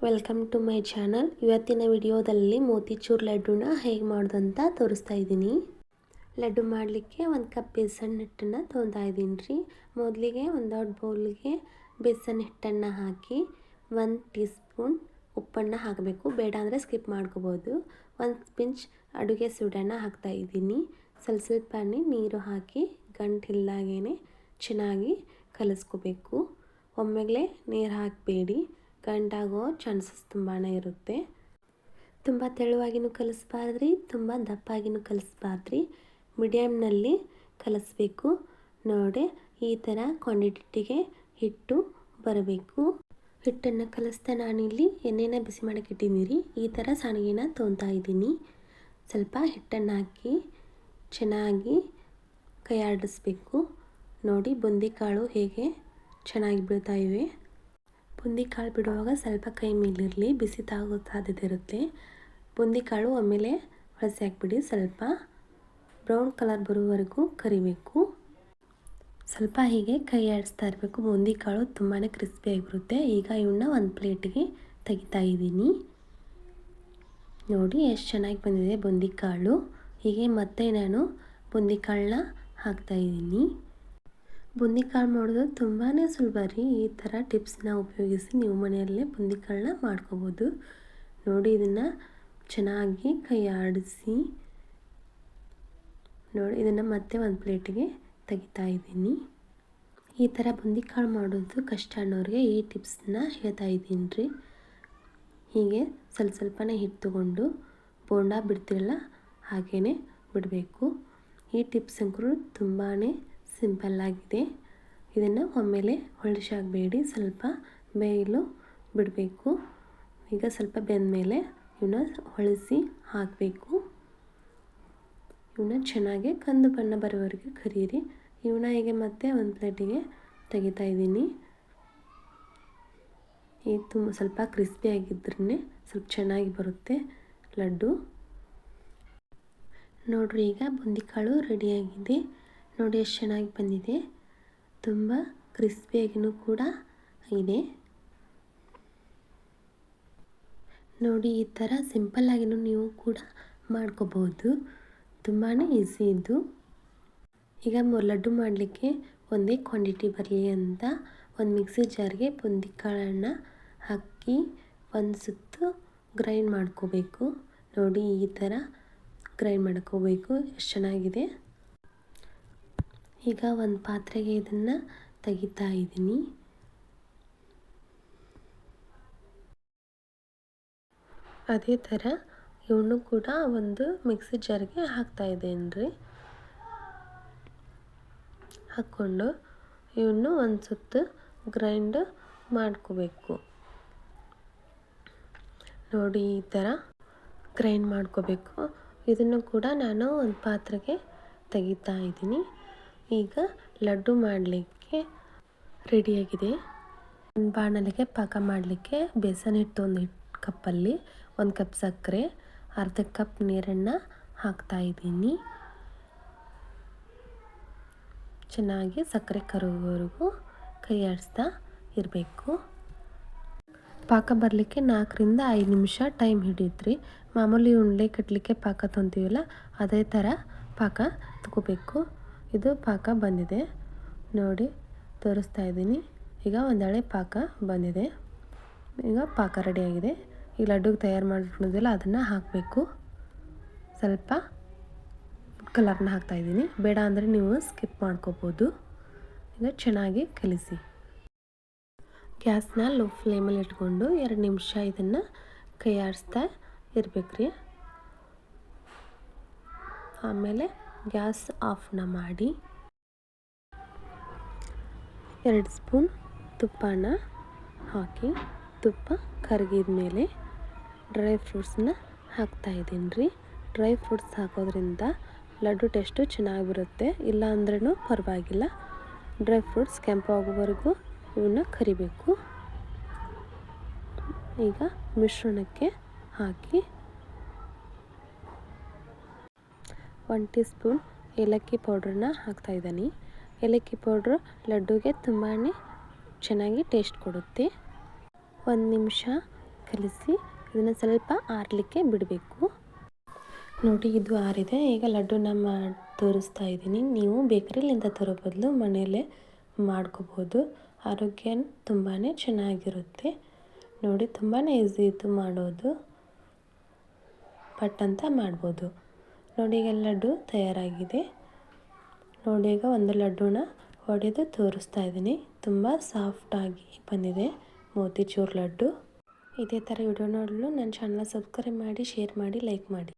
Welcome to my channel. ಇವತ್ತಿನ ವಿಡಿಯೋದಲ್ಲಿ ಮೋತಿಚೂರ್ ಲಡ್ಡುನ ಹೇಗೆ ಮಾಡೋದು ಅಂತ ತೋರಿಸ್ತಾ ಇದ್ದೀನಿ. ಲಡ್ಡು ಮಾಡಲಿಕ್ಕೆ 1 ಕಪ್ ಬೇಸನ್ ಹಿಟ್ಟನ್ನು ತೊಗೊತಾ ಇದ್ದೀನಿ ರೀ. ಮೊದಲಿಗೆ ಒಂದು ದೊಡ್ಡ ಬೌಲ್ಗೆ ಬೇಸನ್ ಹಿಟ್ಟನ್ನು ಹಾಕಿ 1 ಟೀ ಸ್ಪೂನ್ ಉಪ್ಪನ್ನು ಹಾಕಬೇಕು. ಬೇಡ ಅಂದರೆ ಸ್ಕಿಪ್ ಮಾಡ್ಕೋಬೋದು. 1 ಪಿಂಚ್ ಅಡುಗೆ ಸೋಡಾನ ಹಾಕ್ತಾ ಇದ್ದೀನಿ. ಸ್ವಲ್ಪ ನೀರು ಹಾಕಿ ಗಂಟಿಲ್ದಾಗೇ ಚೆನ್ನಾಗಿ ಕಲಿಸ್ಕೋಬೇಕು. ಒಮ್ಮೆಗಲೇ ನೀರು ಹಾಕಬೇಡಿ, ಗಂಟಾಗೋ ಚಾನ್ಸಸ್ ತುಂಬಾ ಇರುತ್ತೆ. ತುಂಬ ತೆಳುವಾಗಿನೂ ಕಲಿಸ್ಬಾರ್ದ್ರಿ, ತುಂಬ ದಪ್ಪಾಗಿನೂ ಕಲಿಸ್ಬಾರ್ದ್ರಿ, ಮೀಡಿಯಮ್ನಲ್ಲಿ ಕಲಿಸ್ಬೇಕು. ನೋಡಿ, ಈ ಥರ ಕ್ವಾಂಟಿಟಿಗೆ ಹಿಟ್ಟು ಬರಬೇಕು. ಹಿಟ್ಟನ್ನು ಕಲಿಸ್ತಾ ನಾನಿಲ್ಲಿ ಎಣ್ಣೆನ ಬಿಸಿ ಮಾಡೋಕೆ ಇಟ್ಟಿದ್ದೀನಿ. ಈ ಥರ ಸಾಣಿಗೆನ ತೊಗೊತಾ ಇದ್ದೀನಿ. ಸ್ವಲ್ಪ ಹಿಟ್ಟನ್ನು ಹಾಕಿ ಚೆನ್ನಾಗಿ ಕೈ ಆಡಿಸ್ಬೇಕು. ನೋಡಿ, ಬೂಂದಿ ಕಾಳು ಹೇಗೆ ಚೆನ್ನಾಗಿ ಬೀಳ್ತಾ ಇವೆ. ಬೂಂದಿ ಕಾಳು ಬಿಡುವಾಗ ಸ್ವಲ್ಪ ಕೈ ಮೇಲಿರಲಿ, ಬಿಸಿ ತಾಗೋ ಸಾಧ್ಯತೆ ಇರುತ್ತೆ. ಬೂಂದಿ ಕಾಳು ಆಮೇಲೆ ಹೊಳಸಿ ಹಾಕ್ಬಿಡಿ. ಸ್ವಲ್ಪ ಬ್ರೌನ್ ಕಲರ್ ಬರೋವರೆಗೂ ಕರಿಬೇಕು. ಸ್ವಲ್ಪ ಹೀಗೆ ಕೈ ಆಡಿಸ್ತಾ ಇರಬೇಕು. ಬೂಂದಿ ಕಾಳು ತುಂಬಾ ಕ್ರಿಸ್ಪಿಯಾಗಿ ಬರುತ್ತೆ. ಈಗ ಇವನ್ನ ಒಂದು ಪ್ಲೇಟಿಗೆ ತೆಗಿತಾ ಇದ್ದೀನಿ. ನೋಡಿ ಎಷ್ಟು ಚೆನ್ನಾಗಿ ಬಂದಿದೆ ಬೂಂದಿ ಕಾಳು. ಹೀಗೆ ಮತ್ತೆ ನಾನು ಬೂಂದಿ ಕಾಳನ್ನ ಹಾಕ್ತಾಯಿದ್ದೀನಿ. ಬೂಂದಿ ಕಾಳು ಮಾಡೋದು ತುಂಬಾ ಸುಲಭ ರೀ. ಈ ಥರ ಟಿಪ್ಸ್ನ ಉಪಯೋಗಿಸಿ ನೀವು ಮನೆಯಲ್ಲೇ ಬೂಂದಿ ಕಾಳನ್ನ ಮಾಡ್ಕೋಬೋದು. ನೋಡಿ, ಇದನ್ನು ಚೆನ್ನಾಗಿ ಕೈ ಆಡಿಸಿ ನೋಡಿ, ಇದನ್ನು ಮತ್ತೆ ಒಂದು ಪ್ಲೇಟಿಗೆ ತೆಗಿತಾ ಇದ್ದೀನಿ. ಈ ಥರ ಬೂಂದಿ ಕಾಳು ಮಾಡೋದು ಕಷ್ಟ ಅನ್ನೋರಿಗೆ ಈ ಟಿಪ್ಸ್ನ ಹೇಳ್ತಾ ಇದ್ದೀನಿ ರೀ. ಹೀಗೆ ಸ್ವಲ್ಪನೇ ಹಿಟ್ಟು ತೊಗೊಂಡು ಬೋಂಡ ಬಿಡ್ತಿರಲ್ಲ ಹಾಗೇ ಬಿಡಬೇಕು. ಈ ಟಿಪ್ಸ್ ಅಂಕರು ತುಂಬಾ ಸಿಂಪಲ್ಲಾಗಿದೆ. ಇದನ್ನು ಒಮ್ಮೆಲೆ ಹೊಳಿಸಾಕಬೇಡಿ, ಸ್ವಲ್ಪ ಬೇಯಲು ಬಿಡಬೇಕು. ಈಗ ಸ್ವಲ್ಪ ಬೆಂದ ಮೇಲೆ ಇವನ್ನ ಹೊಳಿಸಿ ಹಾಕಬೇಕು. ಇವನ್ನ ಚೆನ್ನಾಗಿ ಕಂದು ಬಣ್ಣ ಬರೋವರೆಗೆ ಕರಿಯಿರಿ. ಇವನ್ನ ಹೀಗೆ ಮತ್ತೆ ಒಂದು ಪ್ಲೇಟಿಗೆ ತೆಗಿತಾ ಇದ್ದೀನಿ. ಇದು ಸ್ವಲ್ಪ ಕ್ರಿಸ್ಪಿಯಾಗಿದ್ರೇ ಸ್ವಲ್ಪ ಚೆನ್ನಾಗಿ ಬರುತ್ತೆ ಲಡ್ಡು. ನೋಡಿರಿ, ಈಗ ಬೂಂದಿ ಕಾಳು ರೆಡಿಯಾಗಿದೆ. ನೋಡಿ ಎಷ್ಟು ಚೆನ್ನಾಗಿ ಬಂದಿದೆ. ತುಂಬ ಕ್ರಿಸ್ಪಿಯಾಗಿನೂ ಕೂಡ ಇದೆ. ನೋಡಿ, ಈ ಥರ ಸಿಂಪಲ್ಲಾಗಿನೂ ನೀವು ಕೂಡ ಮಾಡ್ಕೋಬೋದು. ತುಂಬಾ ಈಸಿ ಇದು. ಈಗ ಲಡ್ಡು ಮಾಡಲಿಕ್ಕೆ ಒಂದೇ ಕ್ವಾಂಟಿಟಿ ಬರಲಿ ಅಂತ ಒಂದು ಮಿಕ್ಸಿ ಜಾರ್ಗೆ ಬೂಂದಿ ಕಾಳನ್ನು ಹಾಕಿ ಒಂದು ಸುತ್ತು ಗ್ರೈಂಡ್ ಮಾಡ್ಕೋಬೇಕು. ನೋಡಿ, ಈ ಥರ ಗ್ರೈಂಡ್ ಮಾಡ್ಕೋಬೇಕು. ಎಷ್ಟು ಚೆನ್ನಾಗಿದೆ. ಈಗ ಒಂದು ಪಾತ್ರೆಗೆ ಇದನ್ನು ತೆಗಿತಾ ಇದ್ದೀನಿ. ಅದೇ ಥರ ಇವನು ಕೂಡ ಒಂದು ಮಿಕ್ಸಿ ಜಾರ್ಗೆ ಹಾಕ್ತಾ ಇದ್ದೇನೆ ರೀ. ಹಾಕ್ಕೊಂಡು ಇವನು ಒಂದು ಸುತ್ತು ಗ್ರೈಂಡ್ ಮಾಡ್ಕೋಬೇಕು. ನೋಡಿ, ಈ ಥರ ಗ್ರೈಂಡ್ ಮಾಡ್ಕೋಬೇಕು. ಇದನ್ನು ಕೂಡ ನಾನು ಒಂದು ಪಾತ್ರೆಗೆ ತೆಗಿತಾ ಇದ್ದೀನಿ. ಈಗ ಲಡ್ಡು ಮಾಡಲಿಕ್ಕೆ ರೆಡಿಯಾಗಿದೆ. ಒಂದು ಬಾಣಲೆಗೆ ಪಾಕ ಮಾಡಲಿಕ್ಕೆ ಬೇಸನ್ ಹಿಟ್ಟು ಒಂದು ಕಪ್ಪಲ್ಲಿ 1 ಕಪ್ ಸಕ್ಕರೆ, ಅರ್ಧ ಕಪ್ ನೀರನ್ನು ಹಾಕ್ತಾ ಇದ್ದೀನಿ. ಚೆನ್ನಾಗಿ ಸಕ್ಕರೆ ಕರಗೋವರೆಗೂ ಕೈ ಆಡಿಸ್ತಾ ಇರಬೇಕು. ಪಾಕ ಬರಲಿಕ್ಕೆ 4 ರಿಂದ 5 ನಿಮಿಷ ಟೈಮ್ ಹಿಡಿಯುತ್ತೆ. ಮಾಮೂಲಿ ಉಂಡೆ ಕಟ್ಟಲಿಕ್ಕೆ ಪಾಕ ತೊಗೊತೀವಲ್ಲ ಅದೇ ಥರ ಪಾಕ ತಗೋಬೇಕು. ಇದು ಪಾಕ ಬಂದಿದೆ ನೋಡಿ, ತೋರಿಸ್ತಾ ಇದ್ದೀನಿ. ಈಗ ಒಂದೆಳೆ ಪಾಕ ಬಂದಿದೆ. ಈಗ ಪಾಕ ರೆಡಿಯಾಗಿದೆ. ಈಗ ಲಡ್ಡುಗೆ ತಯಾರು ಮಾಡಿಟ್ಕೊಂಡಿದ್ವಲ್ಲ ಅದನ್ನು ಹಾಕಬೇಕು. ಸ್ವಲ್ಪ ಕಲರ್ನ ಹಾಕ್ತಾಯಿದ್ದೀನಿ. ಬೇಡ ಅಂದರೆ ನೀವು ಸ್ಕಿಪ್ ಮಾಡ್ಕೋಬೋದು. ಈಗ ಚೆನ್ನಾಗಿ ಕಲಿಸಿ. ಗ್ಯಾಸ್ನ ಲೋ ಫ್ಲೇಮಲ್ಲಿ ಇಟ್ಕೊಂಡು 2 ನಿಮಿಷ ಇದನ್ನು ಕೈ ಆಡಿಸ್ತಾ ಇರಬೇಕು ರೀ. ಆಮೇಲೆ ಗ್ಯಾಸ್ ಆಫ್ನ ಮಾಡಿ 2 ಸ್ಪೂನ್ ತುಪ್ಪನ ಹಾಕಿ, ತುಪ್ಪ ಕರಗಿದ ಮೇಲೆ ಡ್ರೈ ಫ್ರೂಟ್ಸನ್ನ ಹಾಕ್ತಾಯಿದ್ದೀನಿ ರೀ. ಡ್ರೈ ಫ್ರೂಟ್ಸ್ ಹಾಕೋದ್ರಿಂದ ಲಡ್ಡು ಟೇಸ್ಟು ಚೆನ್ನಾಗಿ ಬರುತ್ತೆ. ಇಲ್ಲ ಅಂದ್ರೂ ಪರವಾಗಿಲ್ಲ. ಡ್ರೈ ಫ್ರೂಟ್ಸ್ ಕೆಂಪಾಗೋವರೆಗೂ ಇವನ್ನ ಕರಿಬೇಕು. ಈಗ ಮಿಶ್ರಣಕ್ಕೆ ಹಾಕಿ 1 ಟೀ ಸ್ಪೂನ್ ಏಲಕ್ಕಿ ಪೌಡ್ರನ್ನ ಹಾಕ್ತಾಯಿದ್ದೀನಿ. ಏಲಕ್ಕಿ ಪೌಡ್ರು ಲಡ್ಡುಗೆ ತುಂಬಾ ಚೆನ್ನಾಗಿ ಟೇಸ್ಟ್ ಕೊಡುತ್ತೆ. 1 ನಿಮಿಷ ಕಲಿಸಿ ಇದನ್ನು ಸ್ವಲ್ಪ ಆರಲಿಕ್ಕೆ ಬಿಡಬೇಕು. ನೋಡಿ ಇದು ಆರಿದೆ. ಈಗ ಲಡ್ಡುನ ತೋರಿಸ್ತಾ ಇದ್ದೀನಿ. ನೀವು ಬೇಕರಿಲಿಂದ ತರೋ ಬದಲು ಮನೆಯಲ್ಲೇ ಮಾಡ್ಕೋಬೋದು. ಆರೋಗ್ಯ ತುಂಬಾ ಚೆನ್ನಾಗಿರುತ್ತೆ. ನೋಡಿ ತುಂಬಾ ಈಸಿ ಇತ್ತು ಮಾಡೋದು, ಪಟ್ ಅಂತ ಮಾಡ್ಬೋದು. ನೋಡಿ ಈಗ ಲಡ್ಡು ತಯಾರಾಗಿದೆ. ನೋಡಿ ಈಗ ಒಂದು ಲಡ್ಡುನ ಒಡೆದು ತೋರಿಸ್ತಾ ಇದ್ದೀನಿ. ತುಂಬ ಸಾಫ್ಟಾಗಿ ಬಂದಿದೆ ಮೋತಿಚೂರ್ ಲಡ್ಡು. ಇದೇ ಥರ ವಿಡಿಯೋ ನೋಡಲು ನನ್ನ ಚಾನಲ್ ಸಬ್ಸ್ಕ್ರೈಬ್ ಮಾಡಿ, ಶೇರ್ ಮಾಡಿ, ಲೈಕ್ ಮಾಡಿ.